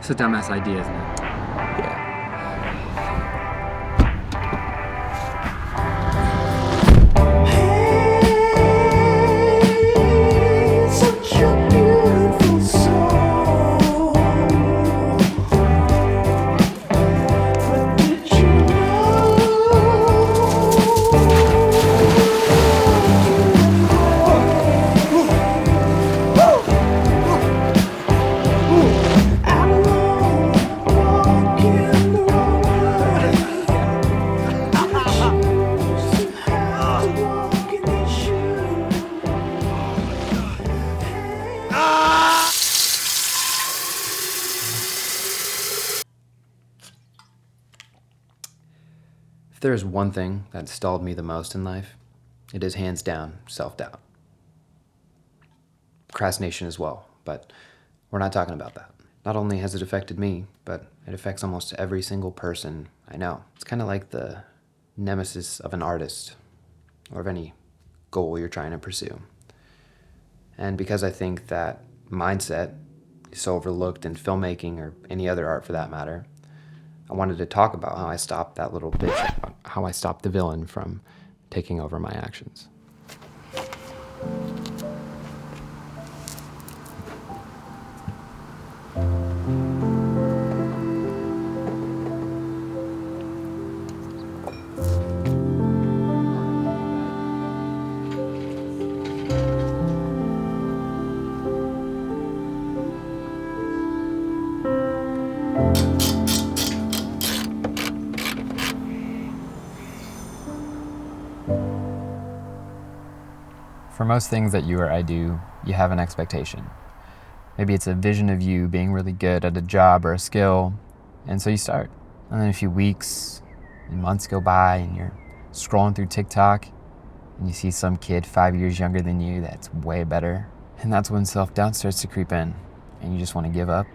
It's a dumbass idea, isn't it? Yeah. If there is one thing that stalled me the most in life, it is hands down self-doubt. Procrastination as well, but we're not talking about that. Not only has it affected me, but it affects almost every single person I know. It's kind of like the nemesis of an artist or of any goal you're trying to pursue. And because I think that mindset is so overlooked in filmmaking or any other art for that matter, I wanted to talk about how I stopped that little bitch, how I stopped the villain from taking over my actions. For most things that you or I do, you have an expectation. Maybe it's a vision of you being really good at a job or a skill, and so you start. And then a few weeks and months go by and you're scrolling through TikTok and you see some kid 5 years younger than you that's way better. And that's when self-doubt starts to creep in and you just want to give up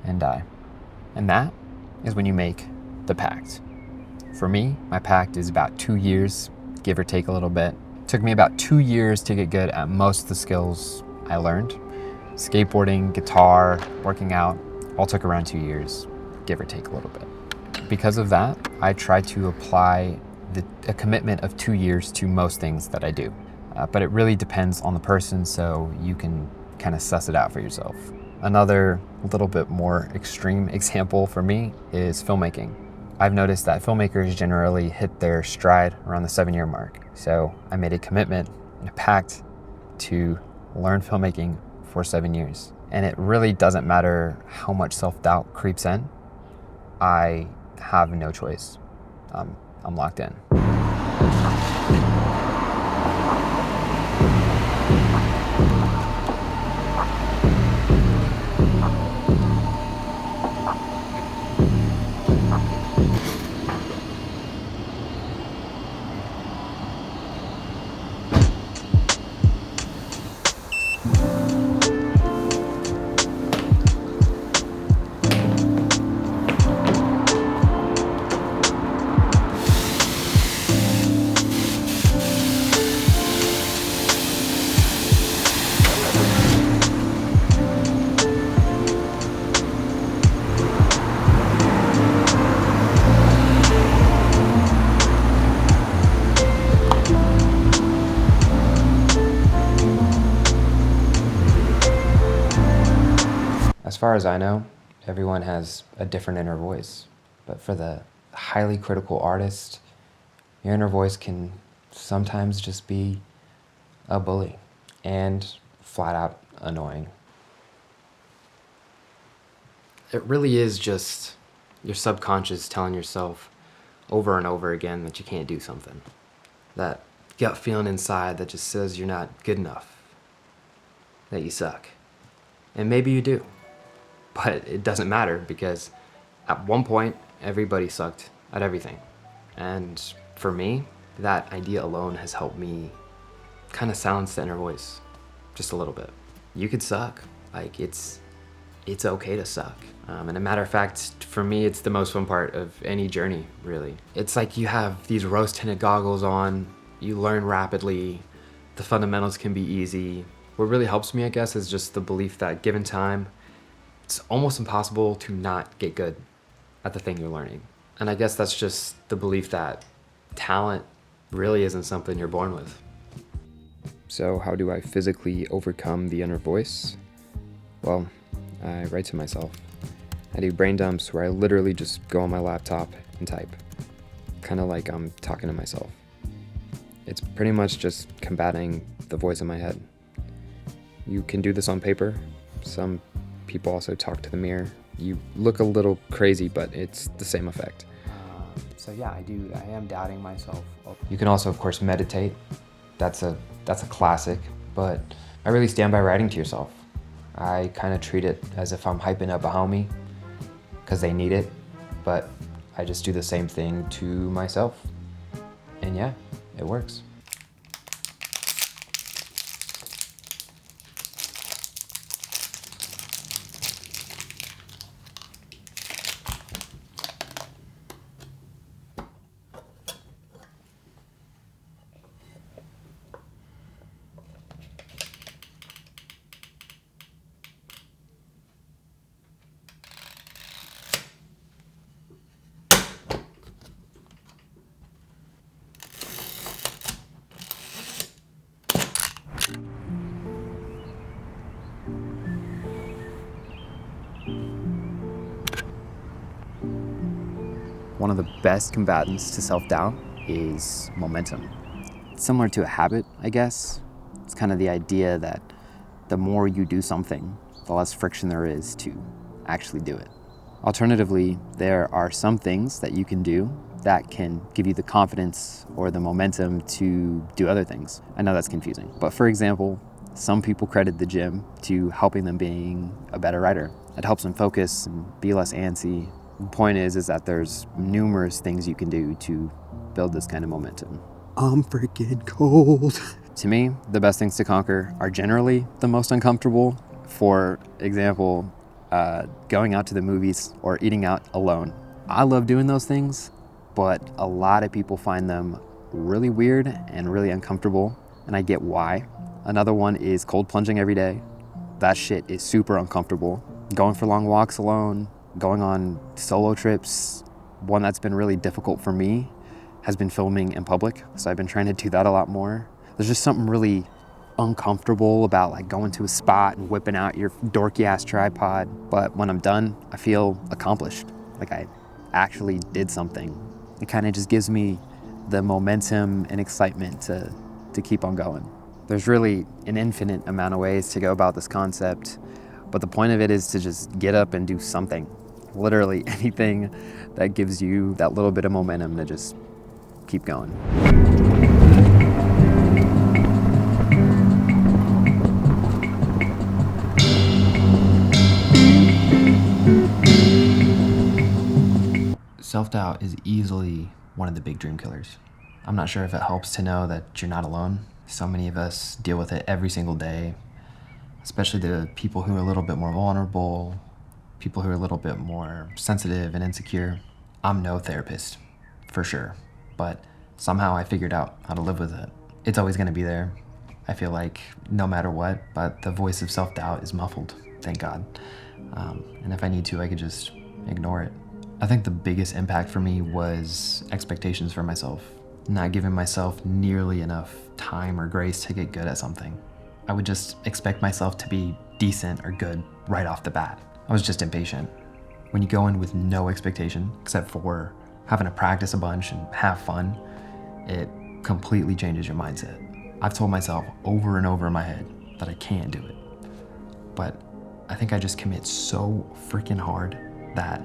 and die. And that is when you make the pact. For me, my pact is about 2 years, give or take a little bit. It took me about 2 years to get good at most of the skills I learned. Skateboarding, guitar, working out, all took around 2 years, give or take a little bit. Because of that, I try to apply a commitment of 2 years to most things that I do. But it really depends on the person, so you can kind of suss it out for yourself. Another little bit more extreme example for me is filmmaking. I've noticed that filmmakers generally hit their stride around the 7-year mark. So I made a commitment and a pact to learn filmmaking for 7 years. And it really doesn't matter how much self-doubt creeps in. I have no choice. I'm locked in. As far as I know, everyone has a different inner voice. But for the highly critical artist, your inner voice can sometimes just be a bully and flat out annoying. It really is just your subconscious telling yourself over and over again that you can't do something. That gut feeling inside that just says you're not good enough, that you suck. And maybe you do. But it doesn't matter because at one point, everybody sucked at everything. And for me, that idea alone has helped me kind of silence the inner voice just a little bit. You could suck. Like, it's okay to suck. And a matter of fact, for me, it's the most fun part of any journey, really. It's like you have these rose-tinted goggles on, you learn rapidly, the fundamentals can be easy. What really helps me, I guess, is just the belief that given time, it's almost impossible to not get good at the thing you're learning. And I guess that's just the belief that talent really isn't something you're born with. So how do I physically overcome the inner voice? Well, I write to myself. I do brain dumps where I literally just go on my laptop and type. Kind of like I'm talking to myself. It's pretty much just combating the voice in my head. You can do this on paper. Some people also talk to the mirror. You look a little crazy, but it's the same effect. So yeah, I am doubting myself. You can also, of course, meditate. That's a classic, but I really stand by writing to yourself. I kind of treat it as if I'm hyping up a homie, because they need it, but I just do the same thing to myself. And yeah, it works. One of the best combatants to self-doubt is momentum. It's similar to a habit, I guess. It's kind of the idea that the more you do something, the less friction there is to actually do it. Alternatively, there are some things that you can do that can give you the confidence or the momentum to do other things. I know that's confusing, but for example, some people credit the gym to helping them being a better writer. It helps them focus and be less antsy. The point is that there's numerous things you can do to build this kind of momentum. I'm freaking cold. To me, the best things to conquer are generally the most uncomfortable. For example, going out to the movies or eating out alone. I love doing those things, but a lot of people find them really weird and really uncomfortable, and I get why. Another one is cold plunging every day. That shit is super uncomfortable. Going for long walks alone, going on solo trips. One that's been really difficult for me has been filming in public, so I've been trying to do that a lot more. There's just something really uncomfortable about like going to a spot and whipping out your dorky ass tripod, but when I'm done, I feel accomplished, like I actually did something. It kind of just gives me the momentum and excitement to keep on going. There's really an infinite amount of ways to go about this concept, but the point of it is to just get up and do something. Literally anything that gives you that little bit of momentum to just keep going. Self-doubt is easily one of the big dream killers. I'm not sure if it helps to know that you're not alone. So many of us deal with it every single day, especially the people who are a little bit more vulnerable, people who are a little bit more sensitive and insecure. I'm no therapist, for sure, but somehow I figured out how to live with it. It's always gonna be there, I feel like, no matter what, but the voice of self-doubt is muffled, thank God. And if I need to, I could just ignore it. I think the biggest impact for me was expectations for myself, not giving myself nearly enough time or grace to get good at something. I would just expect myself to be decent or good right off the bat. I was just impatient. When you go in with no expectation, except for having to practice a bunch and have fun, it completely changes your mindset. I've told myself over and over in my head that I can't do it, but I think I just commit so freaking hard that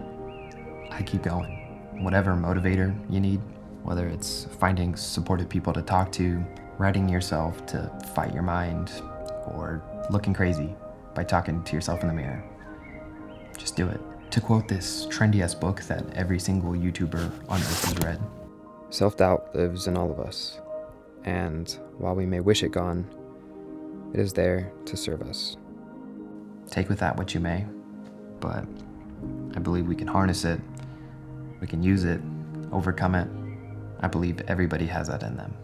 I keep going. Whatever motivator you need, whether it's finding supportive people to talk to, writing yourself to fight your mind, or looking crazy by talking to yourself in the mirror. Just do it. To quote this trendy-ass book that every single YouTuber on earth has read, self-doubt lives in all of us, and while we may wish it gone, it is there to serve us. Take with that what you may, but I believe we can harness it, we can use it, overcome it. I believe everybody has that in them.